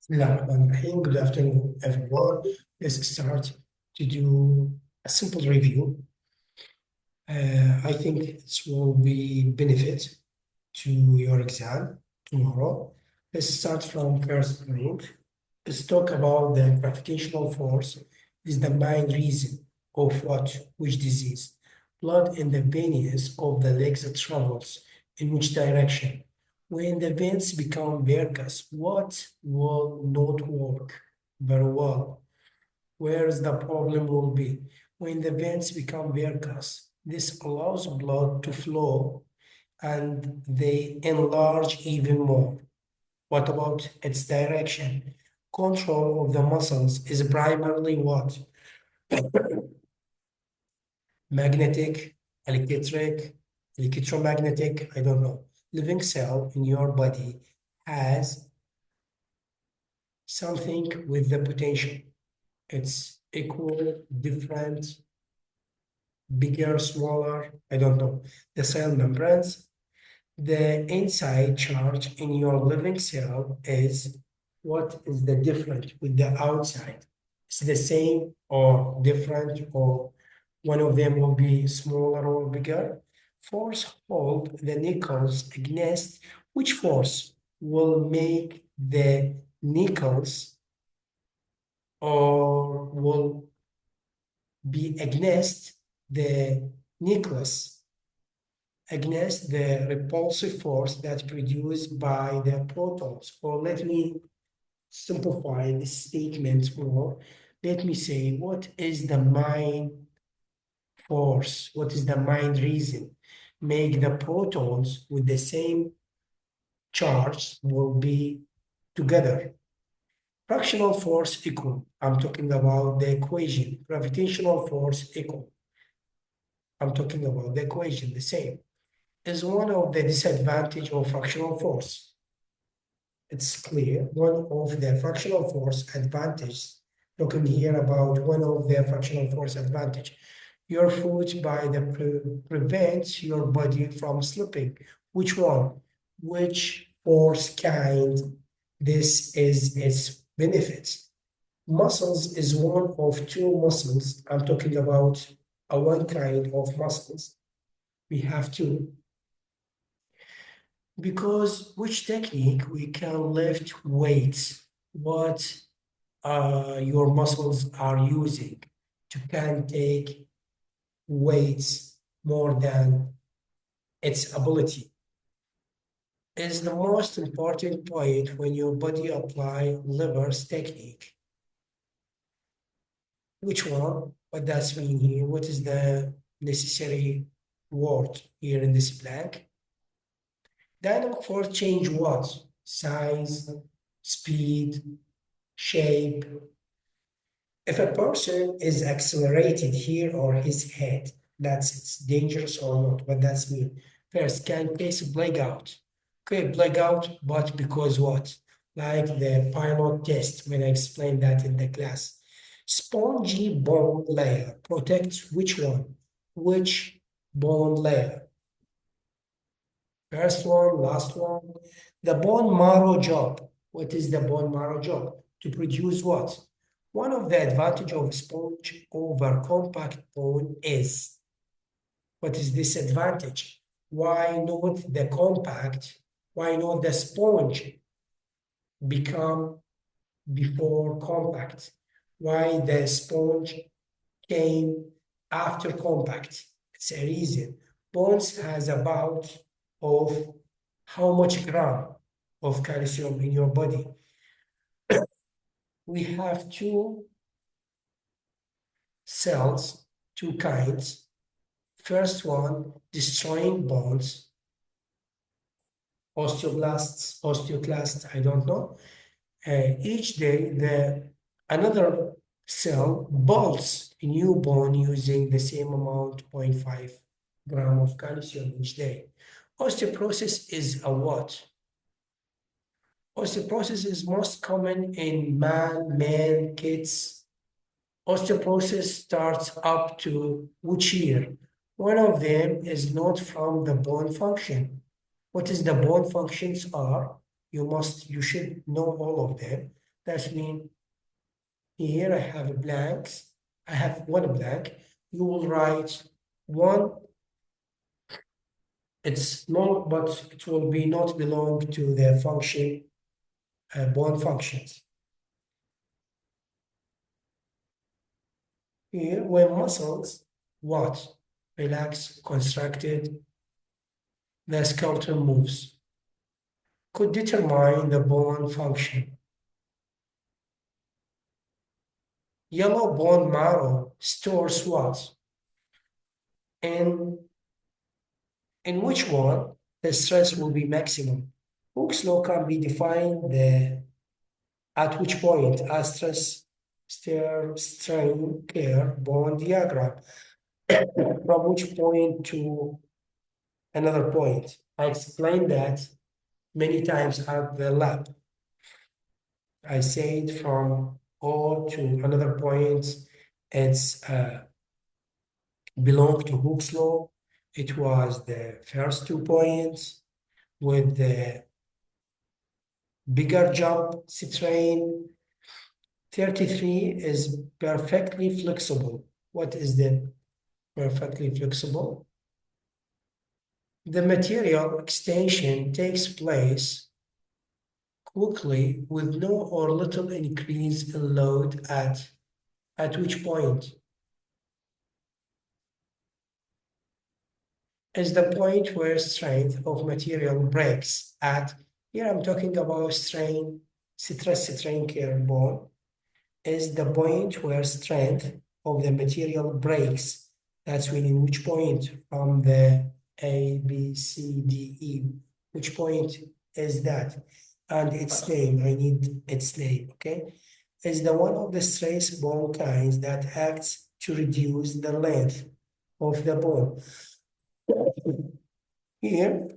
Bismillahirrahmanirrahim. Good afternoon, everyone. Let's start to do a simple review. I think it will be benefit to your exam tomorrow. Let's start from first point. Let's talk about the gravitational force is the main reason of which disease. Blood in the veins of the legs travels in which direction? When the veins become varicose, what will not work very well? Where is the problem will be? When the veins become varicose, this allows blood to flow and they enlarge even more. What about its direction? Control of the muscles is primarily what? Magnetic, electric, electromagnetic, I don't know. Living cell in your body has something with the potential. It's equal, different, bigger, smaller, I don't know. The cell membranes, the inside charge in your living cell is what is the difference with the outside? It's the same or different, or one of them will be smaller or bigger. Force hold the nickels against which force will make the nickels or will be against the nucleus, against the repulsive force that's produced by the protons. Or let me simplify this statement more. Let me say, what is the main force? What is the main reason? Make the protons with the same charge will be together. Fractional force equal. I'm talking about the equation. Gravitational force equal. I'm talking about the equation, the same. Is one of the disadvantage of fractional force. It's clear one of the fractional force advantage. Talking here about one of the fractional force advantage. Your foot by the prevents your body from slipping. Which one? Which force kind? This is its benefits. Muscles is one of two muscles. I'm talking about a one kind of muscles. We have two. Because which technique we can lift weights, what your muscles are using to can take weights more than its ability is the most important point when your body apply levers technique. Which one? What does mean here? What is the necessary word here in this blank? Dynamic force change what? Size, speed, shape. If a person is accelerated here or his head, that's it's dangerous or not. What does mean? First, can case black out. Okay, black out, but because what? Like the pilot test when I explained that in the class. Spongy bone layer protects which one? Which bone layer? First one, last one. The bone marrow job. What is the bone marrow job? To produce what? One of the advantage of sponge over compact bone is, what is this advantage? Why not the compact? Why not the sponge become before compact? Why the sponge came after compact? It's a reason. Bones has about of how much gram of calcium in your body. We have two cells, two kinds. First one, destroying bones, osteoblasts, osteoclasts, I don't know. Each day, the another cell builds a new bone using the same amount, 0.5 gram of calcium each day. Osteoporosis is a what? Osteoporosis is most common in men, kids. Osteoporosis starts up to which year? One of them is not from the bone function. What is the bone functions are? You should know all of them. That means here I have a blank. I have one blank. You will write one. It's not, but it will be not belong to the function, bond functions. Here, when muscles, what? Relax, contracted, the skeleton moves. Could determine the bone function. Yellow bone marrow stores what? And in which one the stress will be maximum? Hooke's law can be defined at which point a stress strain care bone diagram from which point to another point. I explained that many times at the lab. I said from O to another point, it's belong to Hooke's law. It was the first 2 points with the bigger jump strain. 33 is perfectly flexible. What is the perfectly flexible? The material extension takes place quickly with no or little increase in load at which point is the point where strength of material breaks at. Here I'm talking about stress strain care bond is the point where strength of the material breaks. That's when in which point from the A, B, C, D, E, which point is that? And its name, I need its name, okay? Is the one of the stress bone kinds that acts to reduce the length of the bone. Here,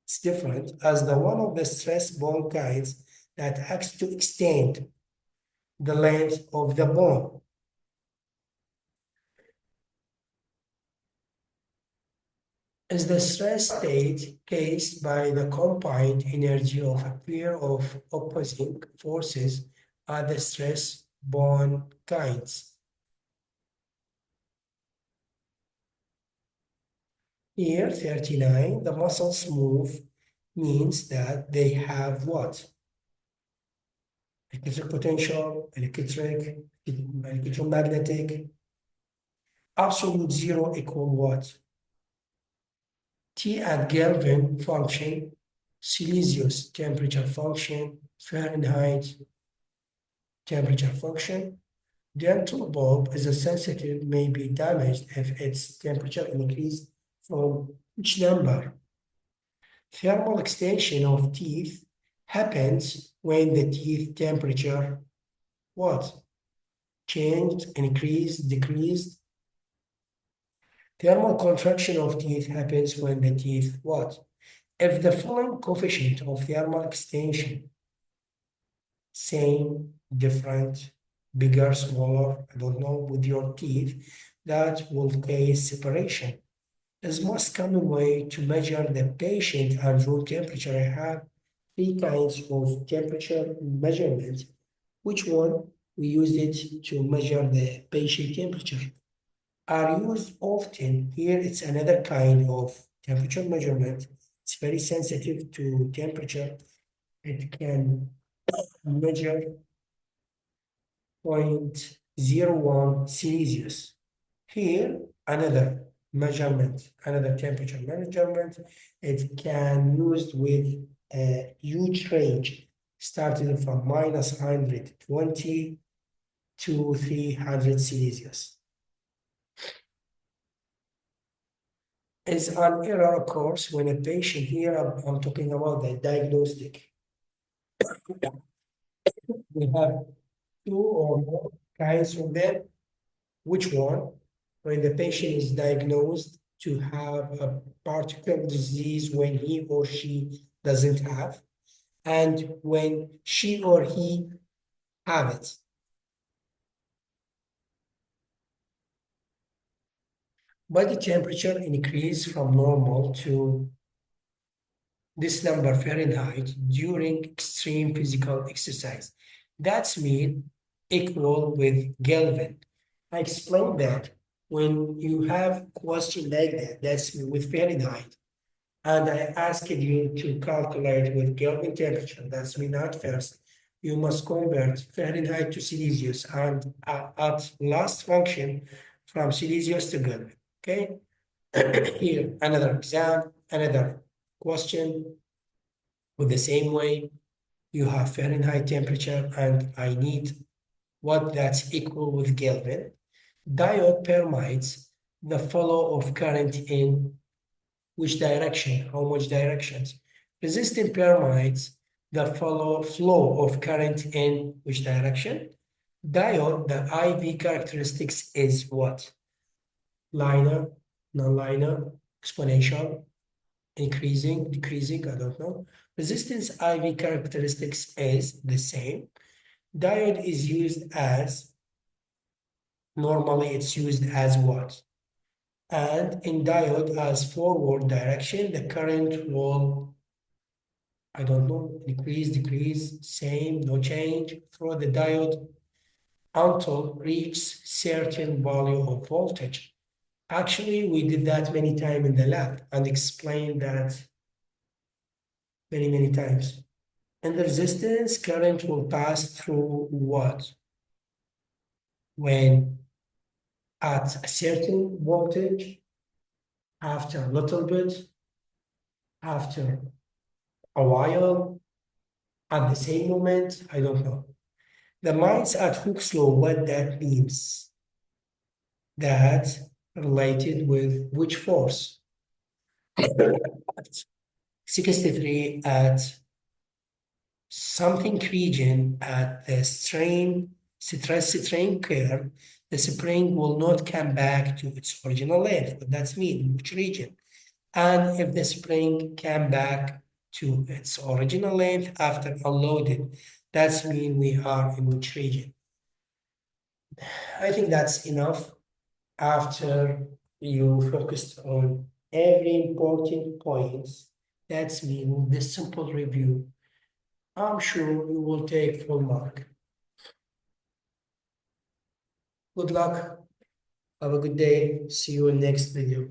it's different as the one of the stress bone kinds that acts to extend the length of the bone. Is the stress state caused by the combined energy of a pair of opposing forces are the stress bond kinds. Here, 39, the muscles move means that they have what? Electric potential, electromagnetic, absolute zero equal what? T and Kelvin function, Celsius temperature function, Fahrenheit temperature function. Dental bulb is a sensitive, may be damaged if its temperature increased from which number? Thermal extension of teeth happens when the teeth temperature what? Changed, increased, decreased. Thermal contraction of teeth happens when the teeth what? If the following coefficient of thermal extension, same, different, bigger, smaller, I don't know, with your teeth, that will cause separation. Is most common way to measure the patient and room temperature. I have three kinds of temperature measurement. Which one? We use it to measure the patient temperature. Are used often. Here it's another kind of temperature measurement. It's very sensitive to temperature. It can measure 0.01 Celsius. Here, another measurement, another temperature measurement. It can used with a huge range, starting from -120 to 300 Celsius. Is an error occurs when a patient here, I'm talking about the diagnostic. We have two or more kinds of them. Which one? When the patient is diagnosed to have a particular disease when he or she doesn't have, and when she or he have it. Body temperature increase from normal to this number Fahrenheit during extreme physical exercise. That's mean equal with Kelvin. I explained that when you have question like that, that's with Fahrenheit. And I asked you to calculate with Kelvin temperature. That's mean at first you must convert Fahrenheit to Celsius and at last function from Celsius to Kelvin. Okay. Here another exam, another question with the same way. You have Fahrenheit temperature and I need what that's equal with Kelvin. Diode permits the flow of current in which direction, how much directions. Resistant permits the flow of current in which direction. Diode, the IV characteristics is what? Linear, non-linear, exponential, increasing, decreasing, I don't know. Resistance IV characteristics is the same. Diode is used as, normally it's used as what? And in diode as forward direction, the current will, I don't know, increase, decrease, same, no change through the diode until reach certain value of voltage. Actually, we did that many times in the lab and explained that many, many times. And the resistance current will pass through what? When at a certain voltage, after a little bit, after a while, at the same moment, I don't know. The minds at Hooke's law, what that means, that related with which force? 63 at something region at the stress strain curve, the spring will not come back to its original length. What that means, which region? And if the spring came back to its original length after unloaded, that's mean we are in which region? I think that's enough after you focused on every important points. That's mean with this simple review. I'm sure you will take full mark. Good luck. Have a good day. See you in next video.